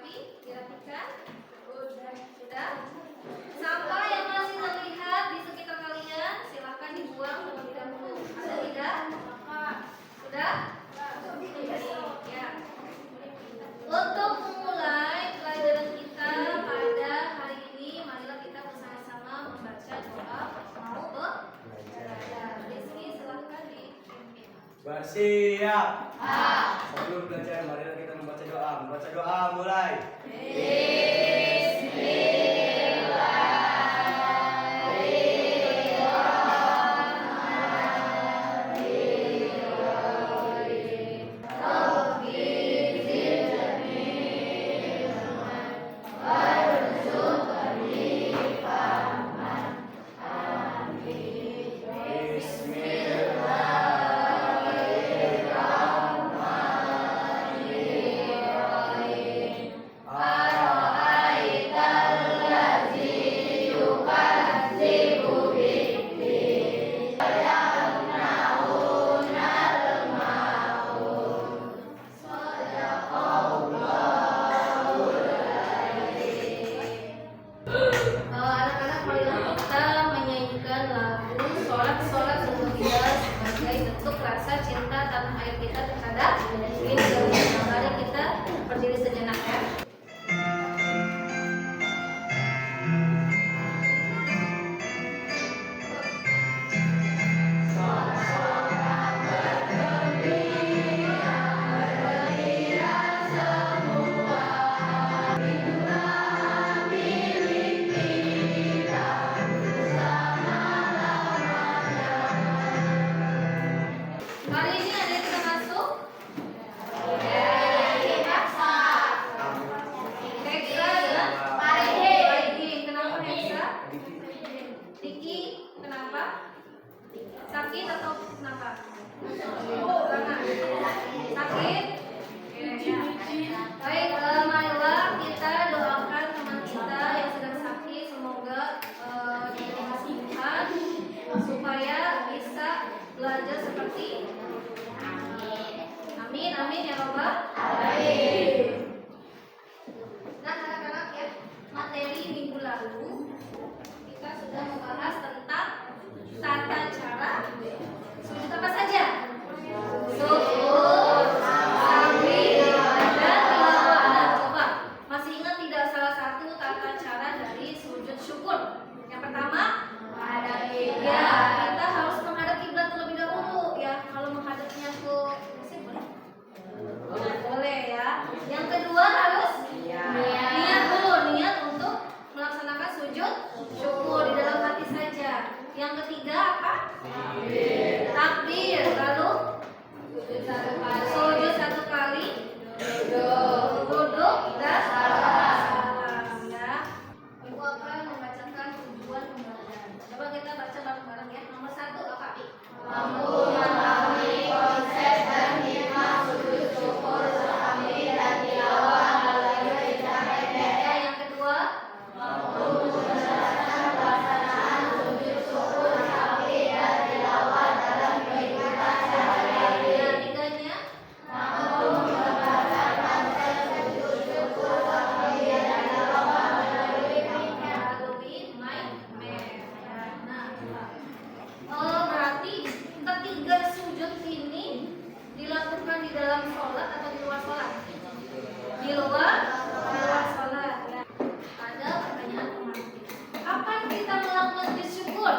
rapi, dirapikan. Sudah. Sampah yang masih terlihat di sekitar kalian silahkan dibuang terlebih dahulu. Ada tidak? Sudah? Ya. Untuk memulai pelajaran kita pada hari ini, marilah kita bersama-sama membaca doa mau belajar. Rizky, silahkan dipimpin. Bersiap. Sebelum belajar, marilah kita membaca doa. Membaca doa mulai. Anak-anak, marilah kita menyanyikan lagu Sorak-Sorak Sungguh Indah sebagai bentuk rasa cinta tanah air kita terhadap Indonesia. Mari kita berdiri sejenak ya. Hari ini ada yang sudah masuk? Hexa ya? Paridi. Kenapa Hexa? Diki, kenapa? Sakit atau kenapa? Karena sakit? Baik, marilah kita doakan teman kita yang sedang sakit, semoga diberi kesembuhan supaya bisa belajar seperti amin, amin ya Robbal. Nah, anak-anak ya, materi minggu lalu kita sudah membahas tentang tata cara sujud apa saja? Sujud, sambil, dan tilawah. Nah, coba masih ingat tidak salah satu tata cara dari sujud syukur? Yang pertama, ya, kita harus menghadap kiblat terlebih dahulu ya. Kalau menghadapnya ke Mesir boleh ya. Yang kedua harus niat dulu, niat untuk melaksanakan sujud syukur di dalam hati saja. Yang ketiga apa? Takbir. Lalu sujud satu kali, duduk dan salam ya. Ibu akan membacakan tujuan pembelajaran. Coba kita baca bareng-bareng ya. Nomor 1 apa? Mampu memahami konsep dan hikmah sujud syukur sambil dan tilawah melalui cerita pendek. Yang kedua, mampu menjelaskan pelaksanaan sujud syukur sambil dan tilawah dalam kehidupan sehari-hari. Yang ketiganya, mampu menggambarkan konsep sujud syukur sambil dan tilawah melalui mind map. Nah, berarti ketiga sujud ini dilakukan di dalam sholat atau di luar sholat? Di luar sholat ya. Ada pertanyaan teman. Kapan kita melakukan sujud syukur?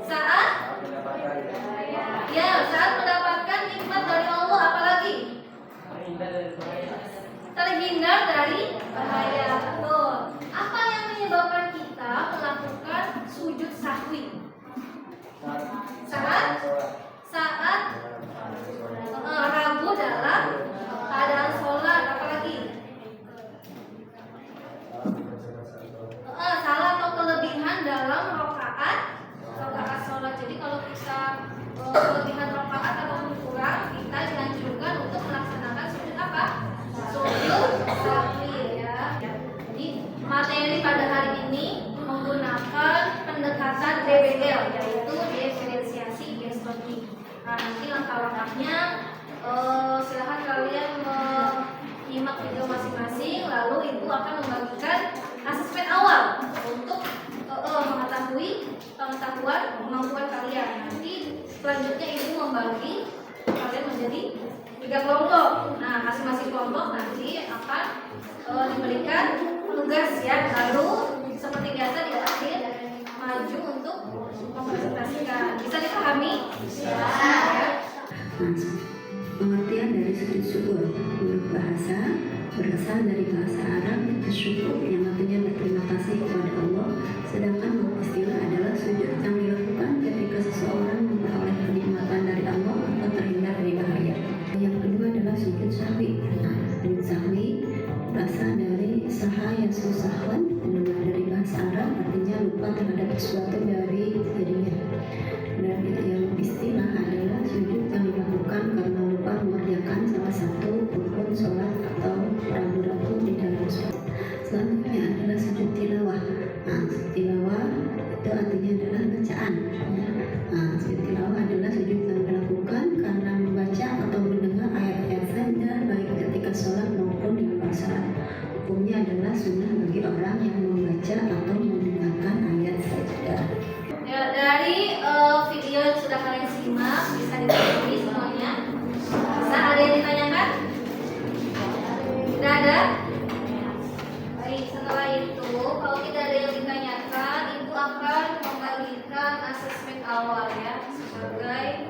Saat? Ya, saat mendapatkan nikmat dari Allah. Apalagi? Terhindar dari bahaya. Betul. Apa yang menyebabkan kita melakukan sujud sahwi? Saat ragu dalam keadaan sholat. Apalagi? Salah atau kelebihan dalam rakaat sholat. Jadi kalau kita kelebihan rakaat atau kurang, kita dianjurkan untuk melaksanakan sujud apa? Sujud sahwi ya. Jadi kelompok. Nah, masing-masing kelompok nanti akan diberikan tugas ya. Lalu seperti biasa di akhir maju untuk mempresentasikan. Bisa dipahami? Ya. Pengertian dari sujud syukur menurut bahasa berasal dari bahasa Arab syukur yang artinya berterima kasih kepada Allah, sedangkan bahwa istilah adalah sujud yang dilakukan ketika seseorang memperoleh kenikmatan dari Allah atau terhindar dari bahaya. Yang kedua adalah sujud sahwi. Sujud sahwi berasal dari saha yang susahwan, dari bahasa Arab artinya lupa terhadap sesuatu dari dirinya. Dan yang istilah adalah sujud yang dilakukan karena lupa mengerjakan salah satu rukun sholat atau ragu-ragu di dalam sholat. Selanjutnya adalah sujud tilawah. Tilawah itu artinya adalah bacaan. Sujud tilawah adalah sujud yang dilakukan karena membaca atau mendengar ayat-ayat saja, baik ketika sholat maupun di luar sholat. Hukumnya adalah sunnah bagi orang yang membaca atau mendengarkan ayat saja. Ya, dari video yang sudah kalian simak bisa dipahami semuanya. Bisa ada yang ditanyakan? Tidak ada? Baik, setelah itu kalau tidak ada yang ditanyakan, Ibu akan membagikan asesmen awal ya sebagai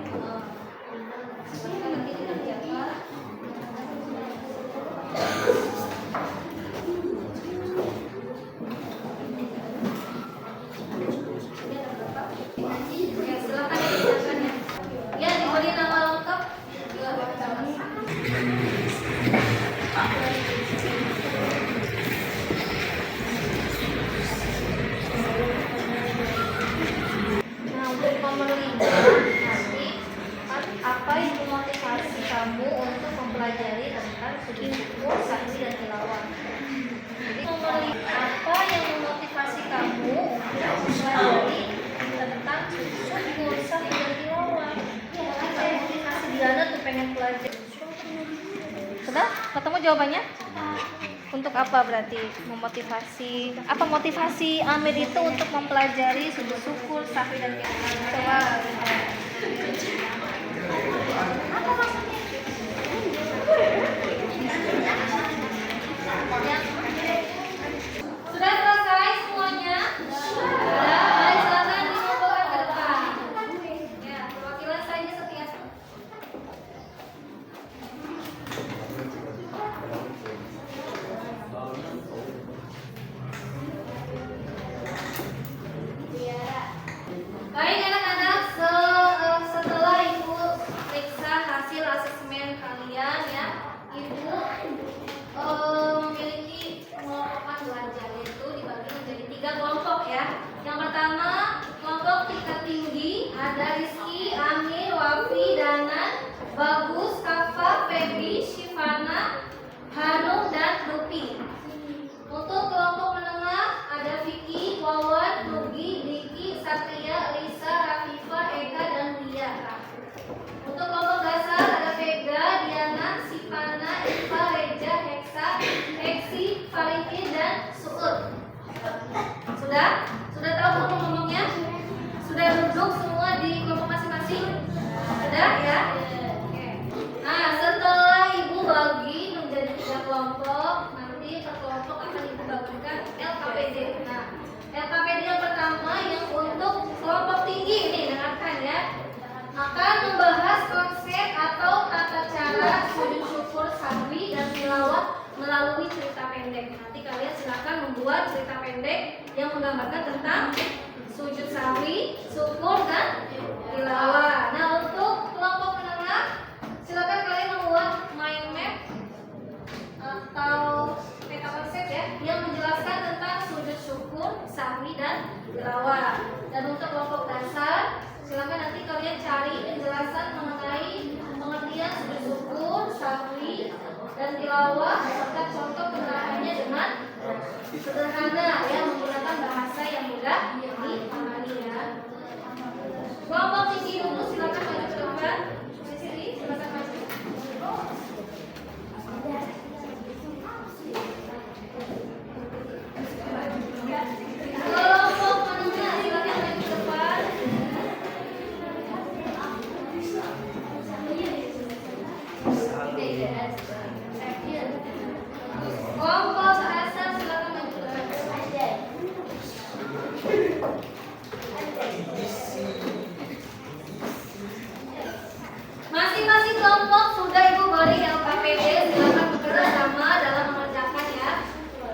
nanti dikerjakan. Ya, silakan dibacakan ya. Ya, diberi nama lengkap. Ya, bacakan. Nah, untuk nomor 5 nanti apa yang memotivasi kamu untuk mempelajari tentang sujud syukur, sahwi dan tilawah. Jadi nomor 5, apa yang memotivasi kamu untuk mempelajari tentang sujud syukur, sahwi dan tilawah. Makanya saya motivasi Diana tuh pengen belajar. Sudah? Ketemu jawabannya? Untuk apa berarti memotivasi? Apa motivasi Amir itu untuk mempelajari sujud syukur, sahwi dan tilawah? Coba. Apa maksudnya? Sudah selesai semuanya? Sudah. Baik, silakan dikumpulkan ke depan. Ya, perwakilan saja setiap. Baik anak-anak, setelah Ibu periksa hasil asesmen kalian ya, Ibu memiliki pengelompokan belajar, yaitu dibagi menjadi 3 kelompok ya. Yang pertama kelompok tingkat tinggi, ada Rizky, Amir, Wafi, Danan, Bagus, Kafa, Feby, Shivana, Hanung, dan Rupi. Untuk kelompok menengah ada Vicky, Wawan, Nugi, Diki, Satria, Lisa, Rafifa, Eka, dan Lia. Untuk kelompok dasar ada Vega, Diana, Sivana, Iva, Reja, Heksa, Heksi, Faridin, dan Suud. Sudah? Sudah tahu ngomong-ngomongnya? Sudah duduk semua di kelompok masing-masing? Sudah ya? Oke. Nah, setelah Ibu bagi menjadi 3 kelompok, nanti per kelompok akan Ibu bagikan LKPD. Nah, LKPD yang pertama yang untuk kelompok tinggi nih, dengarkan ya, akan membahas konsep atau tata cara sujud syukur, sahwi, dan tilawah melalui cerita pendek. Nanti kalian silakan membuat cerita pendek yang menggambarkan tentang sujud sahwi, syukur, dan tilawah. Nah, untuk kelompok menengah, silakan kalian membuat mind map atau peta konsep ya yang menjelaskan tentang sujud syukur, sahwi, dan tilawah. Dan untuk kelompok dasar, silakan nanti kalian cari penjelasan mengenai pengertian sujud syukur, sahwi, dan tilawah serta contoh penerapannya dengan sederhana ya, menggunakan bahasa yang mudah dipahami ya. Kelompok tinggi dulu silakan maju ke depan. Sini silakan maju. Kelompok menengah silakan maju ke depan. Oke, Kelompok bahasa silakan menunjukkan. Masing-masing kelompok sudah Ibu beri LKPD, silakan bekerja sama dalam mengerjakan ya.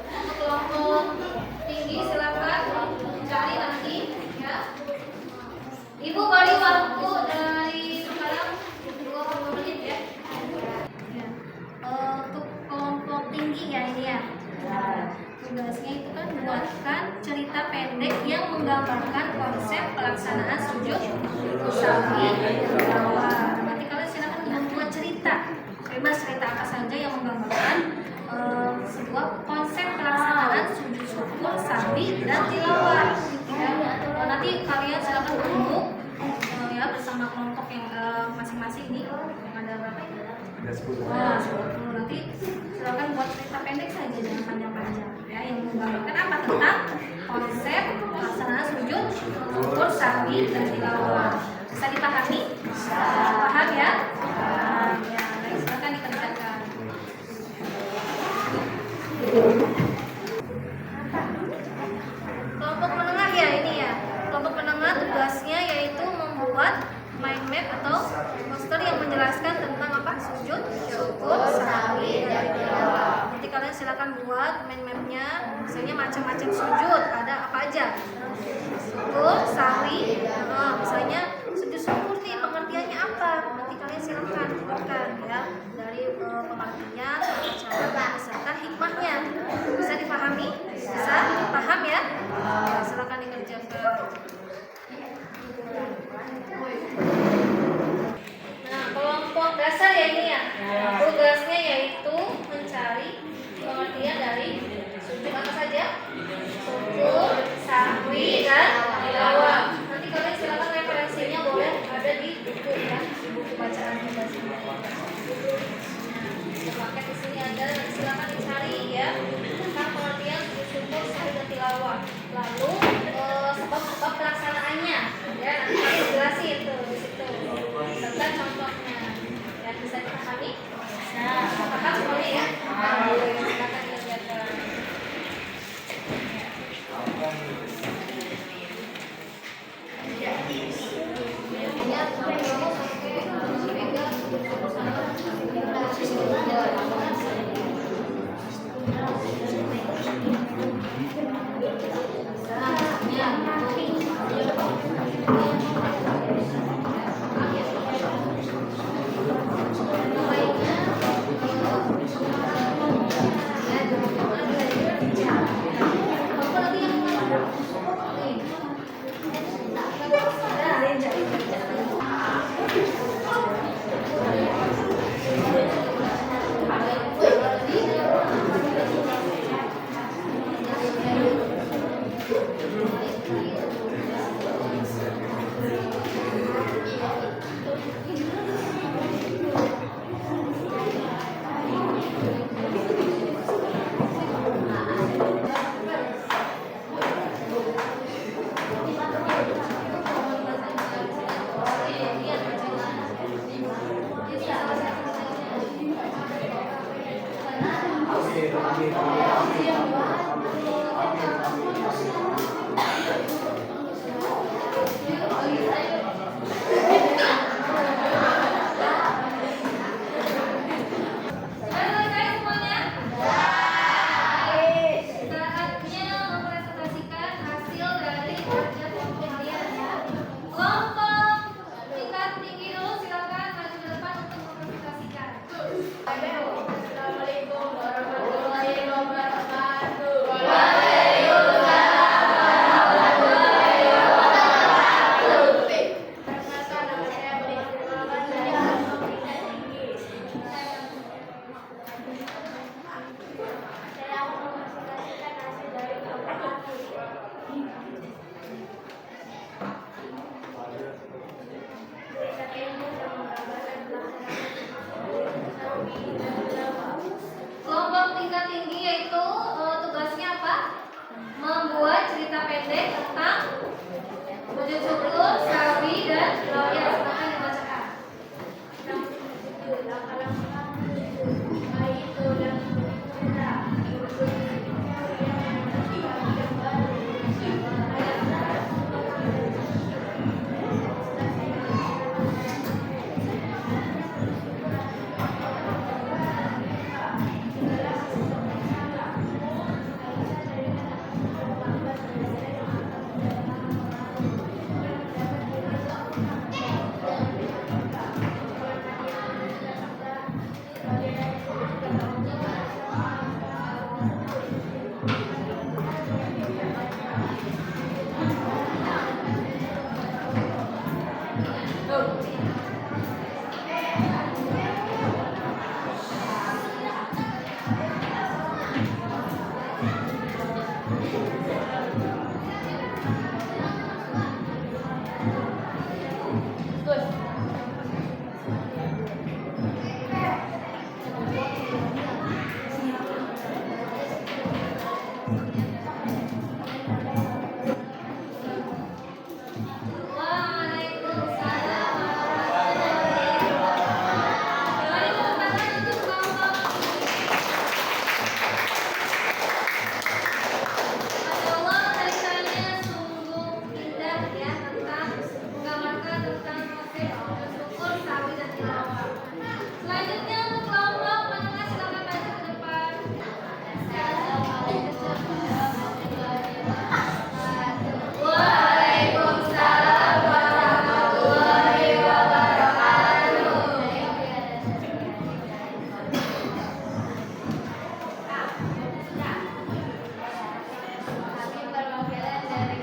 Untuk kelompok tinggi silakan mencari nanti ya. Ibu beri waktu dari sekarang 20 menit ya. Untuk kelompok tinggi ya ini ya. Tugasnya itu kan buatkan cerita pendek yang menggambarkan konsep pelaksanaan sujud usawi tilawah. Nanti kalian silakan membuat cerita, bebas cerita apa saja yang menggambarkan sebuah konsep pelaksanaan sujud syukur, sahwi dan tilawah. Ya, nanti kalian silakan berkumpul ya bersama kelompok yang masing-masing ini yang ada berapa ini? Ada 10. Wah, 10. Nanti silakan buat cerita pendek saja, jangan panjang-panjang ya, yang menggambarkan apa tentang konsep pelaksanaan sujud syukur, sahwi dan tilawah. Bisa dipahami? Bisa. Paham ya? Paham ya. Baik, silakan dikerjakan. Kelompok menengah ya ini ya. Kelompok menengah tugasnya yaitu membuat mind map atau poster yang menjelaskan tentang apa sujud, syukur, sahwi, dan tilawah. Nanti kalian silakan buat mind mapnya, misalnya macam-macam sujud, ada apa aja? Syukur, sahwi, misalnya sujud syukur nih pengertiannya apa? Nanti kalian silakan buatkan ya dari pengertiannya, cara beserta hikmahnya. Bisa dipahami? Bisa paham ya? Ya, silakan dikerjakan. Nah, kelompok dasar ya ini ya. Tugasnya yaitu mencari pengertian dari sujud apa saja? Syukur, sahwi, dan tilawah. Nanti kalian silakan referensinya boleh ada di buku ya, di buku bacaan kita sini. Nah, paket di sini ada, nanti silakan dicari ya tentang pengertian sujud syukur, sahwi, dan tilawah. Lalu sebab-sebab pelaksanaannya ya, nanti kalian jelasin tuh di situ serta contohnya ya. Bisa dipahami? Nah, paham semuanya ya? Silakan dikerjakan. Kelompok tingkat tinggi yaitu tugasnya apa? Membuat cerita pendek tentang sujud syukur, sahwi, dan tilawah. Silakan dibacakan. Waalaikumsalam warahmatullahi wabarakatuh. Mari tepuk tangan untuk kelompok. Masya Allah, ceritanya sungguh indah ya, tentang menggambarkan tentang proses bersyukur, sawi dan tilawah. Selanjutnya untuk kelompok menengah silakan maju ke depan. Waalaikumsalam warahmatullahi wabarakatuh. Kami perwakilan dari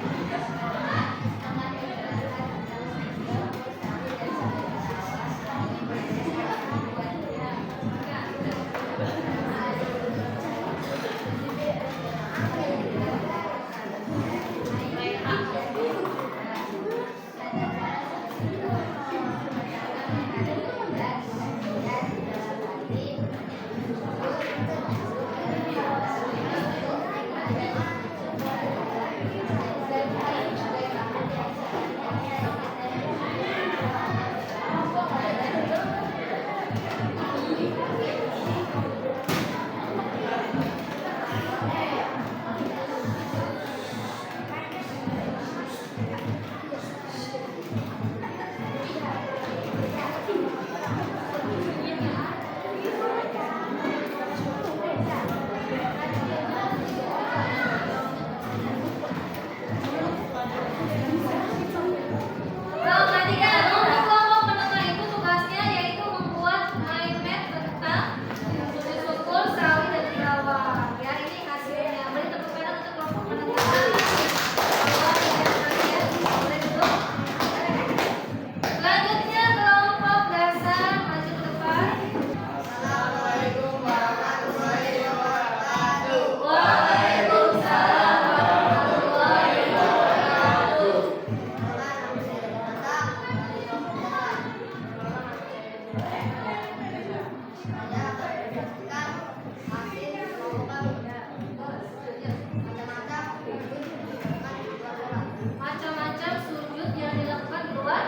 macam-macam sujud yang dilakukan di luar.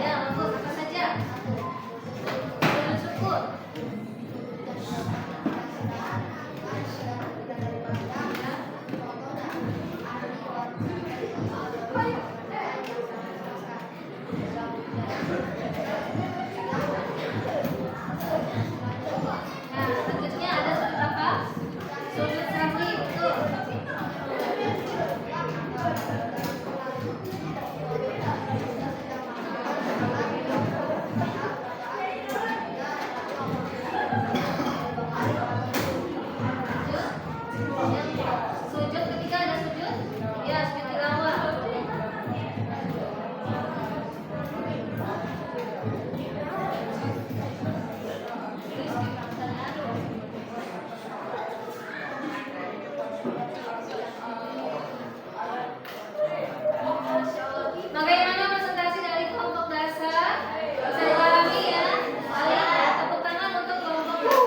Ya, bagus. Apa saja? Sujud syukur. Nah, selanjutnya ada sujud apa? Sujud sahwi, betul. Sujud ketiga ada sujud, ya sujud tilawah. Bagaimana presentasi dari kelompok dasar? Bisa dipahami ya? Baik, ya. Tepuk tangan untuk kelompok dasar.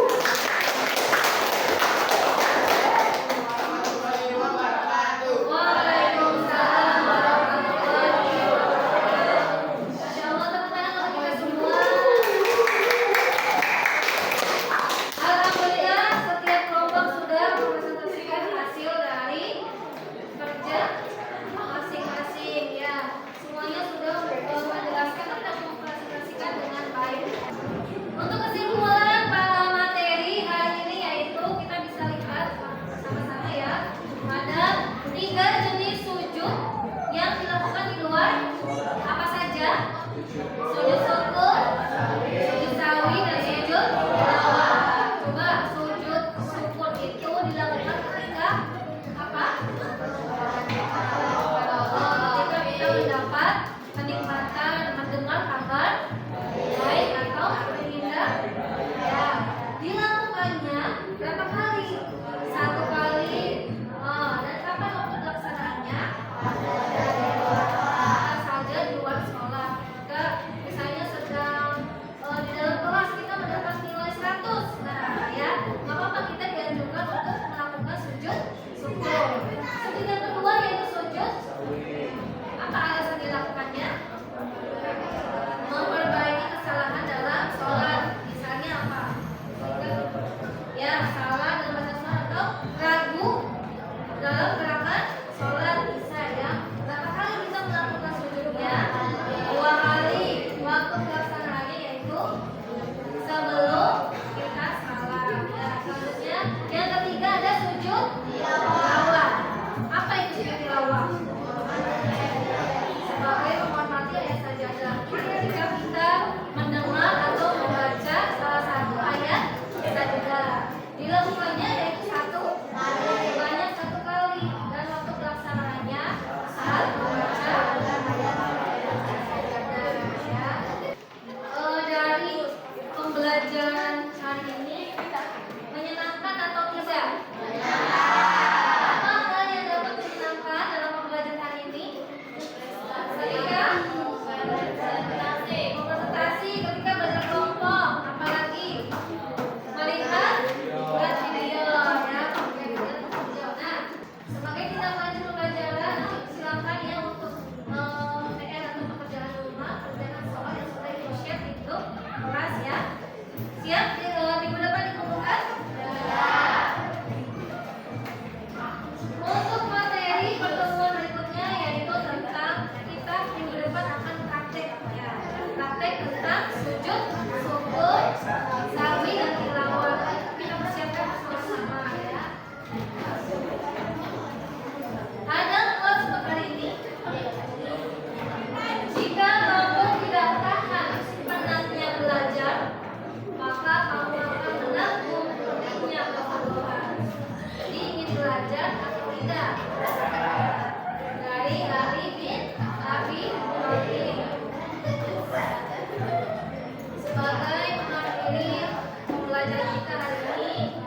Waalaikumsalam warahmatullahi wabarakatuh. Masya Allah, tepuk tangan untuk kita semua. Alhamdulillah, setiap kelompok sudah mempresentasikan hasil dari kerja masing-masing ya. Semuanya sudah menjelaskan atau mempresentasikan dengan baik. Untuk kesimpulan pada materi hari ini yaitu kita bisa lihat sama-sama ya, ada 3 jenis sujud yang dilakukan di luar. Apa saja? Sujud syukur, sujud sawi, dan sujud tilawah. Coba sujud syukur itu dilakukan ketika apa? Ketika kita mendapat kenikmatan mendengar kabar baik atau indah. Ya, dilakukannya berapa kali? 1 kali. Dan kapan waktu pelaksanaannya? Saja di luar sekolah. Jika misalnya sedang di dalam kelas kita mendapat nilai 100. Nah, ya derajat atau tidak? Dari Ali bin Abi Thalib. Sebagai mengakhiri pembelajaran kita hari ini,